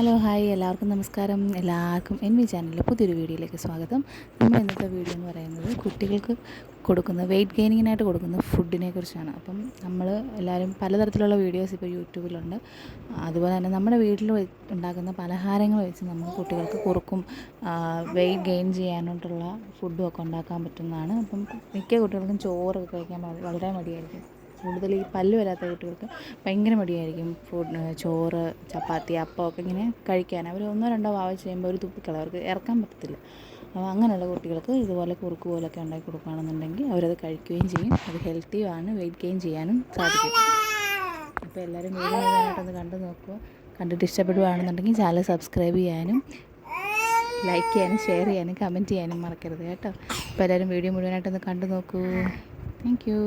Hello hi എല്ലാവർക്കും നമസ്കാരം. എല്ലാവർക്കും എൻവി ചാനലിലെ പുതിയൊരു വീഡിയോയിലേക്ക് സ്വാഗതം. നമ്മൾ ഇന്നത്തെ വീഡിയോ എന്ന് പറയുന്നത് കുട്ടികൾക്ക് കൊടുക്കുന്ന വെയിറ്റ് ഗെയിനിങ്ങിനായിട്ട് കൊടുക്കുന്ന ഫുഡിനെ കുറിച്ചാണ്. അപ്പം നമ്മൾ എല്ലാവരും പലതരത്തിലുള്ള വീഡിയോസ് ഇപ്പോൾ യൂട്യൂബിലുണ്ട്. അതുപോലെ തന്നെ നമ്മുടെ വീട്ടിൽ ഉണ്ടാക്കുന്ന പലഹാരങ്ങൾ വെച്ച് നമുക്ക് കുട്ടികൾക്ക് കുറുക്കും വെയിറ്റ് ഗെയിൻ ചെയ്യാനായിട്ടുള്ള ഫുഡും ഒക്കെ ഉണ്ടാക്കാൻ പറ്റുന്നതാണ്. അപ്പം മിക്ക കുട്ടികൾക്കും ചോറൊക്കെ കഴിക്കാൻ വളരെ മടിയായിരിക്കും. കൂടുതൽ ഈ പല്ല് വരാത്ത കുട്ടികൾക്ക് ഭയങ്കര മടിയായിരിക്കും ചോറ്, ചപ്പാത്തി, അപ്പമൊക്കെ ഇങ്ങനെ കഴിക്കാൻ. അവർ ഒന്നോ രണ്ടോ വാവ ചെയ്യുമ്പോൾ ഒരു തുപ്പിക്കളയും, അവർക്ക് ഇറക്കാൻ പറ്റത്തില്ല. അപ്പോൾ അങ്ങനെയുള്ള കുട്ടികൾക്ക് ഇതുപോലെ കുറുക്ക് പോലൊക്കെ ഉണ്ടാക്കി കൊടുക്കുകയാണെന്നുണ്ടെങ്കിൽ അവരത് കഴിക്കുകയും ചെയ്യും. അത് ഹെൽത്തിയുമാണ്, വെയിറ്റ് ഗെയിൻ ചെയ്യാനും സാധിക്കും. അപ്പോൾ എല്ലാവരും വീഡിയോ മുഴുവനായിട്ടൊന്ന് കണ്ടു നോക്കുക. കണ്ടിട്ട് ഇഷ്ടപ്പെടുകയാണെന്നുണ്ടെങ്കിൽ ചാനൽ സബ്സ്ക്രൈബ് ചെയ്യാനും ലൈക്ക് ചെയ്യാനും ഷെയർ ചെയ്യാനും കമൻറ്റ് ചെയ്യാനും മറക്കരുത് കേട്ടോ. അപ്പോൾ എല്ലാവരും വീഡിയോ മുഴുവനായിട്ടൊന്ന് കണ്ടു നോക്കൂ. Thank you.